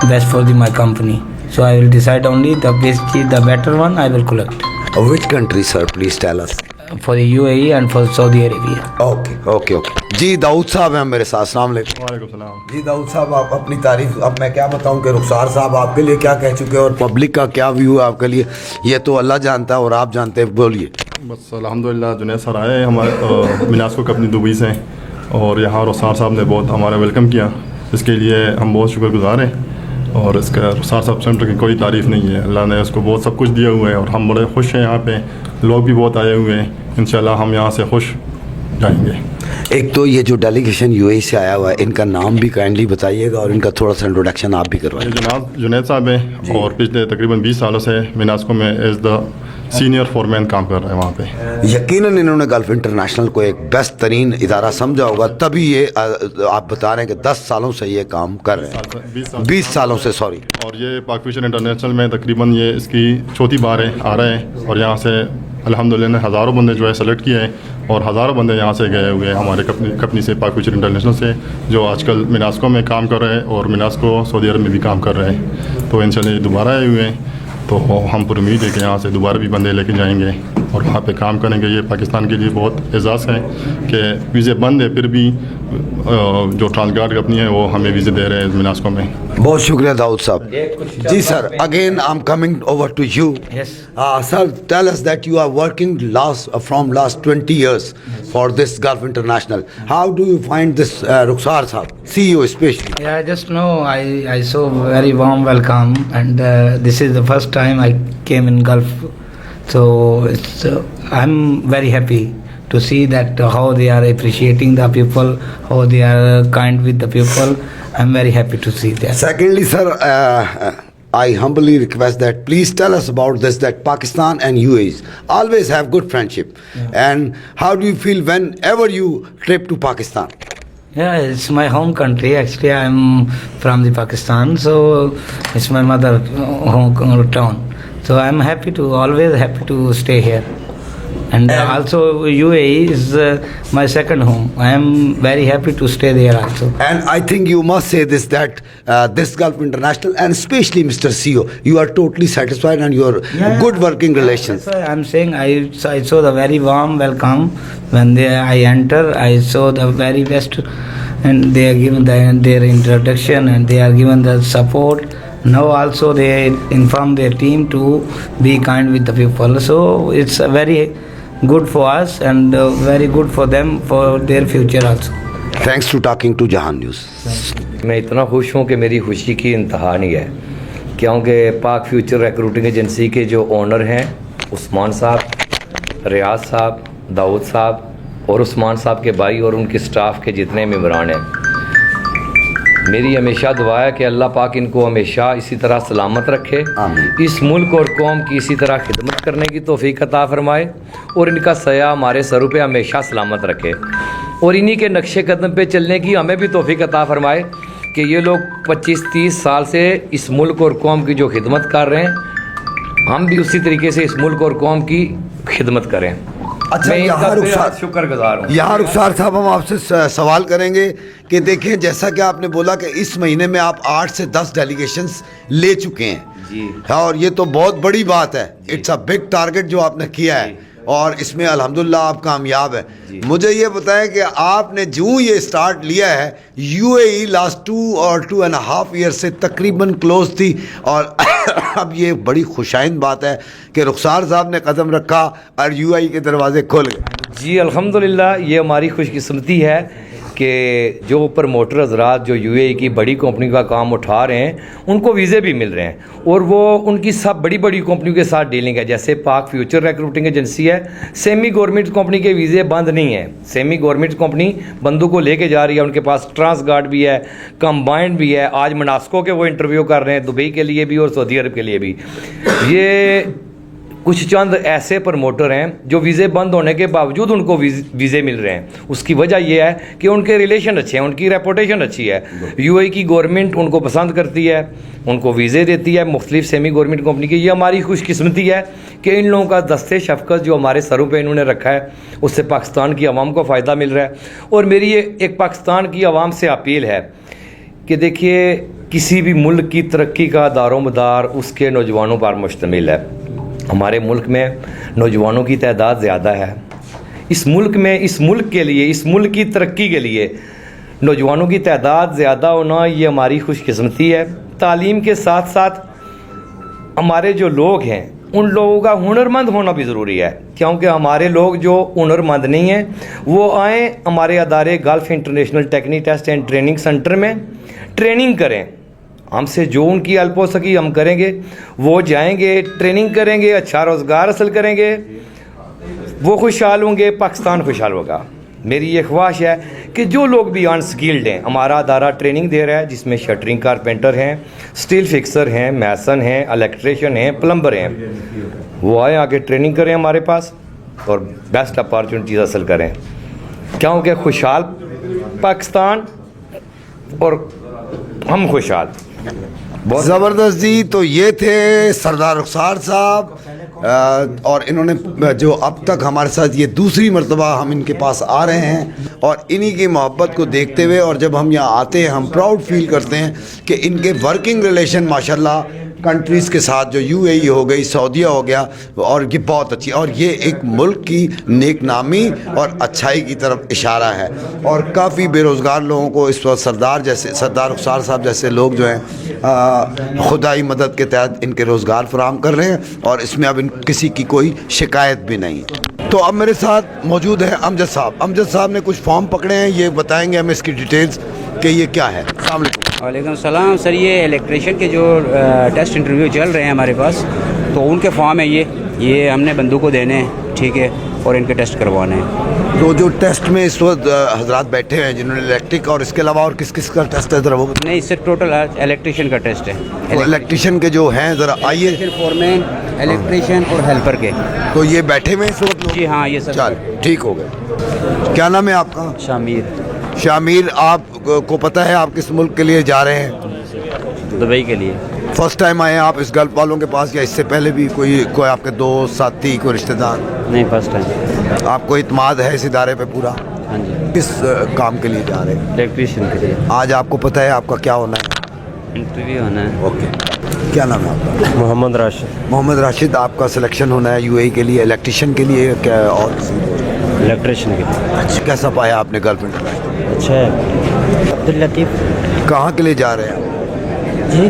best for my company. So I will decide only the better one I will collect. Which country sir, please tell us? For the UAE and for Saudi Arabia. Okay. जी दाऊद साहब हैं मेरे साथ। अस्सलाम वालेकुम। वालेकुम सलाम। जी दाऊद साहब आप अपनी तारीफ, अब मैं क्या बताऊं कि रुखसार साहब आपके लिए क्या कह चुके हैं और पब्लिक का क्या व्यू है आपके लिए, ये तो अल्लाह जानता है और आप जानते हैं। बोलिए। बस अल्हम्दुलिल्लाह जुनैद सर आए हमारे मिनास्को कंपनी दुबई से, और यहाँ रुखसार साहब ने बहुत हमारा वेलकम किया, इसके लिए हम बहुत शुक्रगुजार हैं। और इसका रुखसार साहब सेंटर की कोई तारीफ़ नहीं है, अल्लाह ने उसको बहुत सब कुछ दिया हुआ है और हम बड़े खुश हैं। यहाँ पे लोग भी बहुत आए हुए हैं, इंशाल्लाह हम यहाँ से खुश जाएंगे। एक तो ये जो डेलीगेशन यूएई से आया हुआ है, इनका नाम भी काइंडली बताइएगा और इनका थोड़ा सा इंट्रोडक्शन आप भी करवाइए। जनाब जुनैद साहब हैं और पिछले तकरीबन 20 सालों से मिनास्को में एज द सीनियर फोरमैन काम कर रहे हैं वहाँ पे। यकीनन इन्होंने गल्फ इंटरनेशनल को एक बेस्ट तरीन इदारा समझा होगा, तभी ये आप बता रहे हैं कि 10 सालों से ये काम कर रहे हैं। 20 सालों से, सॉरी। और ये पाक फ्यूचर इंटरनेशनल में तकरीबन ये इसकी चौथी बार है आ रहे हैं, और यहाँ से अल्हम्दुलिल्लाह ने हज़ारों बंदे जो है सेलेक्ट किए हैं और हज़ारों बंदे यहाँ से गए हुए हैं हमारे कंपनी से, पाक फ्यूचर इंटरनेशनल से, जो आजकल मिनास्को में काम कर रहे हैं और मिनास्को सऊदी अरब में भी काम कर रहे हैं। तो इंशाल्लाह ये दोबारा आए हुए हैं, तो हम पर उम्मीद है कि यहाँ से दोबारा भी बंदे लेके जाएंगे और वहाँ पे काम करेंगे। ये पाकिस्तान के लिए बहुत एजाज़ है कि वीज़े बंद है, फिर भी जो ट्रांसगार्ड कंपनी है वो हमें वीज़े दे रहे हैं मिनास्को में। बहुत शुक्रिया दाऊद साहब। जी sir, again I am coming over to you. Yes. Sir, tell us that you are working from last 20 years for this Gulf International. How do you find this Rukhsar Saab, CEO especially? Yeah, just know I saw very warm welcome, and this is the first time I came in Gulf, so it's I'm very happy to see that how they are appreciating the people, how they are kind with the people. I'm very happy to see that. Secondly, sir, I humbly request that please tell us about this, that Pakistan and UAE always have good friendship. And how do you feel whenever you trip to Pakistan? Yeah, it's my home country. Actually, I'm from the Pakistan, so it's my mother home town. So I'm always happy to stay here. And also UAE is my second home. I am very happy to stay there also. And I think you must say this, that this Gulf International and especially Mr. CEO, you are totally satisfied and your good working relations. That's why I'm saying I saw the very warm welcome when I enter. I saw the very best, and they are given their introduction and they are given the support. Now also they inform their team to be kind with the people. So it's very good for us and very good for them for their future also. Thanks to talking to Jahan News. मैं इतना खुश हूँ कि मेरी खुशी की इंतहा नहीं है, क्योंकि पाक फ्यूचर रिक्रूटिंग एजेंसी के जो ओनर हैं उस्मान साहब, रियाज साहब, दाऊद साहब और उस्मान साहब के भाई और उनके स्टाफ के जितने मेंबरान हैं, मेरी हमेशा दुआ है कि अल्लाह पाक इनको हमेशा इसी तरह सलामत रखे, इस मुल्क और कौम की इसी तरह खिदमत करने की तौफीक अता फरमाए और इनका सया हमारे सरों पे हमेशा सलामत रखे और इन्हीं के नक्शे कदम पे चलने की हमें भी तौफीक अता फरमाए कि ये लोग 25-30 साल से इस मुल्क और कौम की जो खिदमत कर रहे हैं, हम भी उसी तरीके से इस मुल्क और कौम की खिदमत करें। अच्छा, मैं यहाँ रुखसार शुक्रगुजार हूँ। यहाँ रुखसार साहब हम आपसे सवाल करेंगे कि देखें, जैसा कि आपने बोला कि इस महीने में आप 8 से 10 डेलीगेशंस ले चुके हैं जी, और ये तो बहुत बड़ी बात है। इट्स अ बिग टारगेट जो आपने किया है और इसमें अल्हम्दुलिल्लाह आप कामयाब है। मुझे ये बताएं कि आपने जो ये स्टार्ट लिया है, यूएई लास्ट 2 और 2.5 ईयर से तकरीबन क्लोज थी और अब ये बड़ी खुशाइंद बात है कि रुखसार साहब ने कदम रखा और यूएई के दरवाजे खुल गए। जी अल्हम्दुलिल्लाह, ये हमारी खुशकिस्मती है कि जो प्रमोटर हजरात जो यूएई की बड़ी कंपनी का काम उठा रहे हैं उनको वीज़े भी मिल रहे हैं और वो उनकी सब बड़ी बड़ी कंपनियों के साथ डीलिंग है। जैसे पाक फ्यूचर रिक्रूटिंग एजेंसी है, सेमी गवर्नमेंट कंपनी के वीज़े बंद नहीं है। सेमी गवर्नमेंट कंपनी बंदों को लेके जा रही है, उनके पास ट्रांसगार्ड भी है, कंबाइंड भी है। आज मनास्को के वो इंटरव्यू कर रहे हैं, दुबई के लिए भी और सऊदी अरब के लिए भी। ये कुछ चंद ऐसे प्रमोटर हैं जो वीज़े बंद होने के बावजूद उनको वीज़े मिल रहे हैं। उसकी वजह यह है कि उनके रिलेशन अच्छे हैं, उनकी रेपुटेशन अच्छी है। यूएई की गवर्नमेंट उनको पसंद करती है, उनको वीज़े देती है मुख्तलिफ सेमी गवर्नमेंट कंपनी की। ये हमारी खुशकिस्मती है कि इन लोगों का दस्ते शफ़क़त जो हमारे सरों पे इन्होंने रखा है, उससे पाकिस्तान की आवाम को फ़ायदा मिल रहा है। और मेरी ये एक पाकिस्तान की आवाम से अपील है कि देखिए, किसी भी मुल्क की तरक्की का दारोमदार उसके नौजवानों पर मुश्तमिल है। हमारे मुल्क में नौजवानों की तादाद ज़्यादा है। इस मुल्क में, इस मुल्क के लिए, इस मुल्क की तरक्की के लिए नौजवानों की तादाद ज़्यादा होना ये हमारी खुशकिस्मती है। तालीम के साथ साथ हमारे जो लोग हैं उन लोगों का हुनरमंद होना भी ज़रूरी है, क्योंकि हमारे लोग जो हुनरमंद नहीं हैं वो आएँ हमारे अदारे Gulf international technique test and training centre में ट्रेनिंग करें। हमसे जो उनकी हेल्प हो सकी हम करेंगे। वो जाएंगे, ट्रेनिंग करेंगे, अच्छा रोज़गार हासिल करेंगे, वो खुशहाल होंगे, पाकिस्तान खुशहाल होगा। मेरी ये ख्वाहिश है कि जो लोग भी अनस्किल्ड हैं, हमारा अदारा ट्रेनिंग दे रहा है जिसमें शटरिंग कारपेंटर हैं, स्टील फिक्सर हैं, मैसन हैं, इलेक्ट्रिशियन हैं, प्लम्बर हैं, वो आए आके ट्रेनिंग करें हमारे पास और बेस्ट अपॉर्चुनिटीज़ हासिल करें, क्योंकि खुशहाल पाकिस्तान और हम खुशहाल। बहुत ज़बरदस्त जी। तो ये थे सरदार रुखसार साहब और इन्होंने जो अब तक हमारे साथ ये दूसरी मरतबा हम इनके पास आ रहे हैं और इन्हीं की मोहब्बत को देखते हुए और जब हम यहाँ आते हैं हम प्राउड फील करते हैं कि इनके वर्किंग रिलेशन माशाल्लाह कंट्रीज़ के साथ, जो यूएई हो गई, सऊदीया हो गया, और ये बहुत अच्छी, और ये एक मुल्क की नेकनामी और अच्छाई की तरफ इशारा है। और काफ़ी बेरोज़गार लोगों को इस वक्त सरदार रुखसार साहब जैसे लोग जो हैं खुदाई मदद के तहत इनके रोज़गार फराहम कर रहे हैं और इसमें अब किसी की कोई शिकायत भी नहीं। तो अब मेरे साथ मौजूद है अमजद साहब। अमजद साहब ने कुछ फॉर्म पकड़े हैं, ये बताएंगे हमें इसकी डिटेल्स कि ये क्या है। अस्सलाम वालेकुम। वालेकुम सलाम सर, ये इलेक्ट्रिशियन के जो टेस्ट इंटरव्यू चल रहे हैं हमारे पास, तो उनके फॉर्म है ये हमने बंदों को देने हैं, ठीक है। और इनके टेस्ट करवाने हैं। तो जो टेस्ट में इस वक्त हजरात बैठे हैं जिन्होंने इलेक्ट्रिक और इसके अलावा और किस किस का टेस्ट है, ज़रा वो नहीं, इससे टोटल इलेक्ट्रिशियन का टेस्ट है। इलेक्ट्रिशियन के जो हैं ज़रा आइए, फोरमैन, इलेक्ट्रिशियन और हेल्पर के। तो ये बैठे हुए हैं इस वक्त लोग? जी हाँ, ये सब। चल ठीक हो गए। क्या नाम है आपका? शामिर। शामिर, आपको पता है आप किस मुल्क के लिए जा रहे हैं? दुबई के लिए। फर्स्ट टाइम आए हैं आप इस गल्फ वालों के पास, या इससे पहले भी कोई आपके दोस्त साथी कोई रिश्तेदार? नहीं, फर्स्ट टाइम। आपको इत्माद है इस इदारे पे पूरा? हाँ जी। किस काम के लिए जा रहे हैं? इलेक्ट्रिशियन के लिए। आज आपको पता है आपका क्या होना है? इंटरव्यू होना है। ओके, क्या नाम है आपका? मोहम्मद राशिद। मोहम्मद राशिद, आपका सिलेक्शन होना है यूएई के लिए, इलेक्ट्रिशियन के लिए क्या और किसी? इलेक्ट्रिशियन के लिए। अच्छा, कैसा पाया आपने गल्फ इंटरनेशनल? अच्छा है। अब्दुल लतीफ़। कहाँ के लिए जा रहे हैं? जी,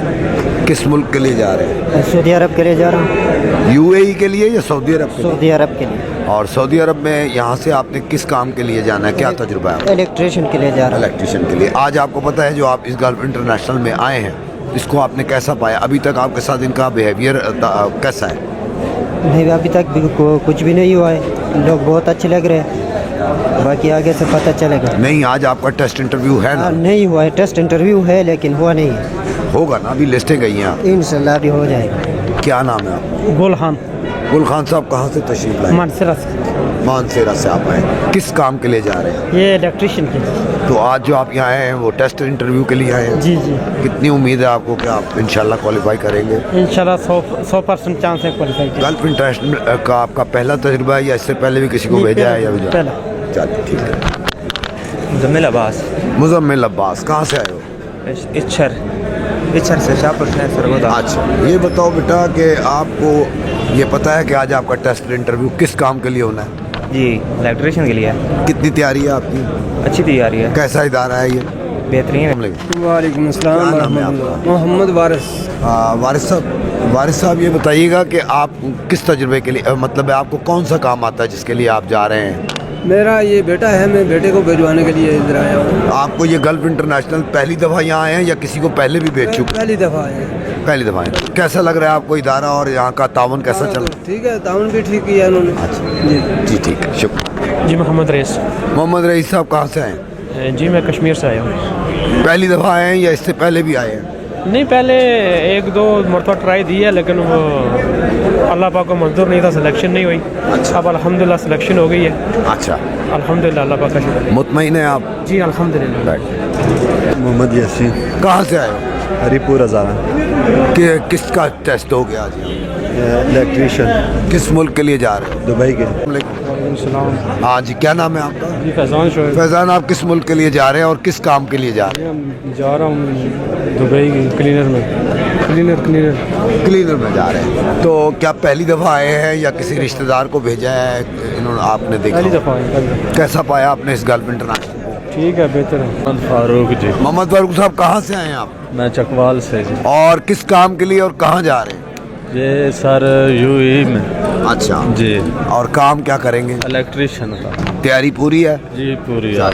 किस मुल्क के लिए जा रहे हैं? सऊदी अरब के लिए जा रहा हूँ। यूएई के लिए या सऊदी अरब के लिए? सऊदी अरब के लिए। और सऊदी अरब में यहाँ से आपने किस काम के लिए जाना है, क्या तजुर्बा है? इलेक्ट्रिशियन के लिए जा रहा हूँ। इलेक्ट्रिशियन के लिए। आज आपको पता है जो आप इस गल्फ इंटरनेशनल में आए हैं, इसको आपने कैसा पाया? अभी तक आपके साथ इनका बिहेवियर कैसा है? नहीं, अभी तक भी कुछ भी नहीं हुआ है, लोग बहुत अच्छे लग रहे हैं, बाकी आगे से पता चलेगा। नहीं, आज आपका टेस्ट इंटरव्यू है ना? नहीं हुआ है, टेस्ट इंटरव्यू है लेकिन हुआ नहीं है। होगा ना, अभी लिस्टें गई हैं। इंशाल्लाह अभी हो जाएगा। क्या नाम है आपका? गुल खान। गुल खान साहब, कहाँ से तशरीफ लाए? मानसरा से। मानसेरा से आप आए, किस काम के लिए जा रहे हैं? ये इलेक्ट्रिशियन के लिए। तो आज जो आप यहाँ आए हैं वो टेस्ट इंटरव्यू के लिए आए हैं? जी जी। कितनी उम्मीद है आपको कि आप इंशाल्लाह क्वालिफाई करेंगे? इंशाल्लाह 100% चांस है क्वालिफाई के। गल्फ इंटरनेशनल का आपका पहला तजुर्बा है या इससे पहले भी किसी को भेजा है या भेजा? पहला। चलिए ठीक है। मुजम्मिल अब्बास। मुजम्मिल अब्बास, कहाँ से आए हो? इच्छर से शाहपुर से सरगोदा। अच्छा, ये बताओ बेटा कि आपको ये पता है कि आज आपका टेस्ट इंटरव्यू किस काम के लिए होना है? जी, इलेक्ट्रिशियन के लिए। कितनी तैयारी है आपकी? अच्छी तैयारी है। कैसा इदारा है ये? बेहतरीन। वालेकुम अस्सलाम। क्या नाम है आपका? मोहम्मद वारिस। वारिस साहब, ये बताइएगा कि आप किस तजुर्बे के लिए, मतलब आपको कौन सा काम आता है जिसके लिए आप जा रहे हैं? मेरा ये बेटा है, मैं बेटे को भिजवाने के लिए इधर आया हूँ। आपको ये गल्फ इंटरनेशनल पहली दफ़ा यहाँ आए हैं या किसी को पहले भी भेज चुके? पहली दफ़ा है। पहली दफ़ा आए। कैसा लग रहा है आपको इदारा और यहाँ का तावन कैसा चल रहा ठीक है, ताउन भी ठीक किया उन्होंने। है? अच्छा जी, ठीक है, शुक्रिया। जी, मोहम्मद रईस। मोहम्मद रईस साहब, कहाँ से आए? जी, मैं कश्मीर से आया हूँ। पहली दफ़ा आए हैं या इससे पहले भी आए हैं? नहीं, पहले 1-2 मरतबा ट्राई दी है लेकिन वो अल्लाह पाक को मंजूर नहीं था, सिलेक्शन नहीं हुई। अच्छा। अब अल्हम्दुलिल्लाह सिलेक्शन हो गई है। अच्छा, अल्हम्दुलिल्लाह, अल्लाह पाक का शुक्र। मुतमईन है आप? जी अल्हम्दुलिल्लाह। मोहम्मद यासीन। कहाँ से आए हो? हरीपुर हज़ारा। कि किसका टेस्ट हो गया आज यहाँ? इलेक्ट्रिशियन। किस मुल्क के लिए जा रहे हो? दुबई के। हाँ जी, क्या नाम है आपका? जी, फैज़ान शोएब। फैज़ान, आप किस मुल्क के लिए जा रहे हैं और किस काम के लिए जा रहे मैं जा रहा हूँ दुबई क्लीनर में। क्लीनर में जा रहे हैं। तो क्या पहली दफ़ा आए हैं या किसी रिश्तेदार को भेजा है इन्होंने, आपने देखा? पहली दफ़ा है। कैसा पाया आपने इस गल्फ इंटरनेशनल? ठीक है, बेहतर है। फारूक जी। मोहम्मद फारूक साहब, कहाँ से आए हैं आप? मैं चकवाल से जी। और किस काम के लिए और कहाँ जा रहे हैं? ये सर यूएई में। अच्छा जी। और काम क्या करेंगे? इलेक्ट्रिशियन का। तैयारी पूरी है? जी पूरी है।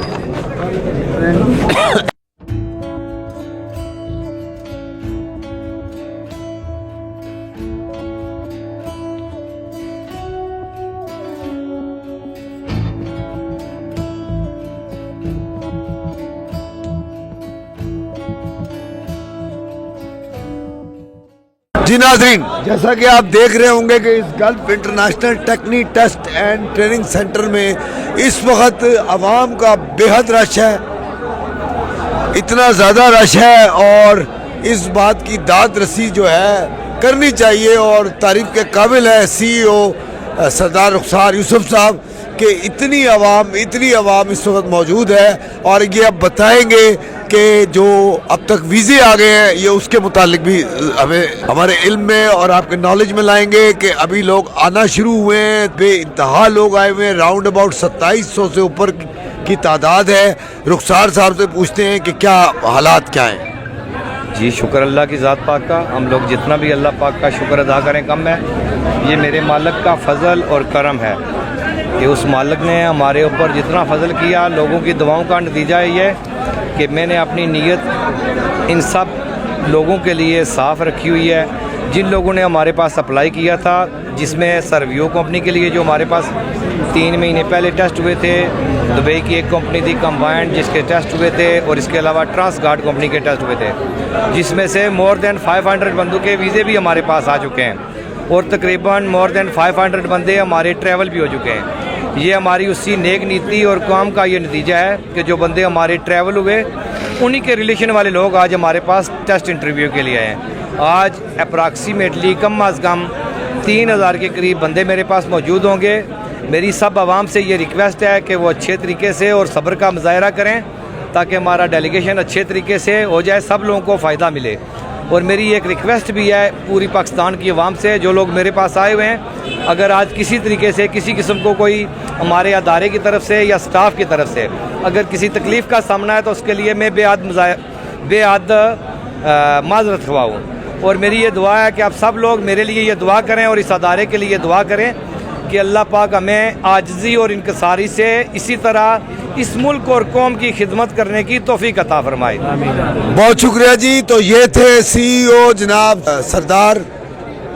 जी नाज़रीन, जैसा कि आप देख रहे होंगे कि इस Gulf International technique test and training centre में इस वक्त आवाम का बेहद रश है, इतना ज़्यादा रश है और इस बात की दाद रसी जो है करनी चाहिए और तारीफ़ के काबिल है CEO सरदार रुखसार यूसुफ साहब कि इतनी आवाम इस वक्त मौजूद है और ये अब बताएंगे कि जो अब तक वीज़े आ गए हैं ये उसके मुतालिक भी हमें हमारे इल्म में और आपके नॉलेज में लाएंगे कि अभी लोग आना शुरू हुए हैं, बेइंतहा लोग आए हुए हैं, राउंड अबाउट 2700 से ऊपर की तादाद है। रुखसार साहब से पूछते हैं कि क्या हालात क्या हैं। जी, शुक्र अल्लाह की ज़ात पाक का। हम लोग जितना भी अल्लाह पाक का शुक्र अदा करें कम है। ये मेरे मालिक का फ़ज़ल और करम है कि उस मालिक ने हमारे ऊपर जितना फ़ज़ल किया, लोगों की दुआओं का नतीजा ये कि मैंने अपनी नीयत इन सब लोगों के लिए साफ़ रखी हुई है जिन लोगों ने हमारे पास अप्लाई किया था, जिसमें सर्वियो कंपनी के लिए जो हमारे पास 3 महीने पहले टेस्ट हुए थे, दुबई की एक कंपनी थी कंबाइंड जिसके टेस्ट हुए थे, और इसके अलावा ट्रांसगार्ड कंपनी के टेस्ट हुए थे, जिसमें से मोर देन 500 बंदों के वीज़े भी हमारे पास आ चुके हैं, और तकरीबन मोर देन 500 बंदे हमारे ट्रैवल भी हो चुके हैं। ये हमारी उसी नेक नीति और काम का ये नतीजा है कि जो बंदे हमारे ट्रैवल हुए उन्हीं के रिलेशन वाले लोग आज हमारे पास टेस्ट इंटरव्यू के लिए आए हैं। आज अप्रॉक्सीमेटली कम अज़ कम 3000 के करीब बंदे मेरे पास मौजूद होंगे। मेरी सब आवाम से ये रिक्वेस्ट है कि वो अच्छे तरीके से और सब्र का मुजाहरा करें ताकि हमारा डेलीगेशन अच्छे तरीके से हो जाए, सब लोगों को फ़ायदा मिले। और मेरी एक रिक्वेस्ट भी है पूरी पाकिस्तान की आवाम से, जो लोग मेरे पास आए हुए हैं, अगर आज किसी तरीके से किसी किस्म को कोई हमारे अदारे की तरफ से या स्टाफ की तरफ से अगर किसी तकलीफ़ का सामना है तो उसके लिए मैं बेहद माजरत खवाऊँ। और मेरी ये दुआ है कि आप सब लोग मेरे लिए ये दुआ करें और इस अदारे के लिए दुआ करें कि अल्लाह पाक हमें आजिज़ी और इनकसारी से इसी तरह इस मुल्क और कौम की खिदमत करने की तौफीक अता फरमाए। बहुत शुक्रिया जी। तो ये थे CEO जनाब सरदार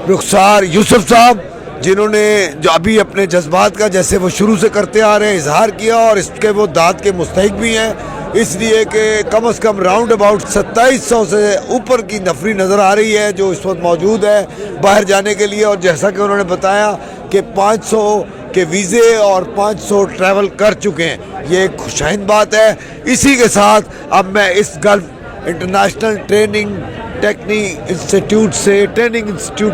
रुखसार यूसुफ साहब, जिन्होंने जो अभी अपने जज्बात का जैसे वो शुरू से करते आ रहे हैं इजहार किया, और इसके वो दाद के मुस्तहिक भी हैं, इसलिए कि कम से कम राउंड अबाउट 2700 से ऊपर की नफरी नज़र आ रही है जो इस वक्त मौजूद है बाहर जाने के लिए। और जैसा कि उन्होंने बताया कि 500 के वीज़े और 500 ट्रैवल कर चुके हैं, ये एक खुशाइंद बात है। इसी के साथ अब मैं इस गल्फ इंटरनेशनल ट्रेनिंग इंस्टीट्यूट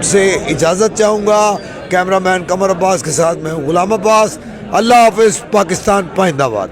से इजाज़त चाहूँगा। कैमरामैन कमर अब्बास के साथ मैं हूँ गुलाम अब्बास। अल्लाह हाफ़िज़। पाकिस्तान पाइंदाबाद।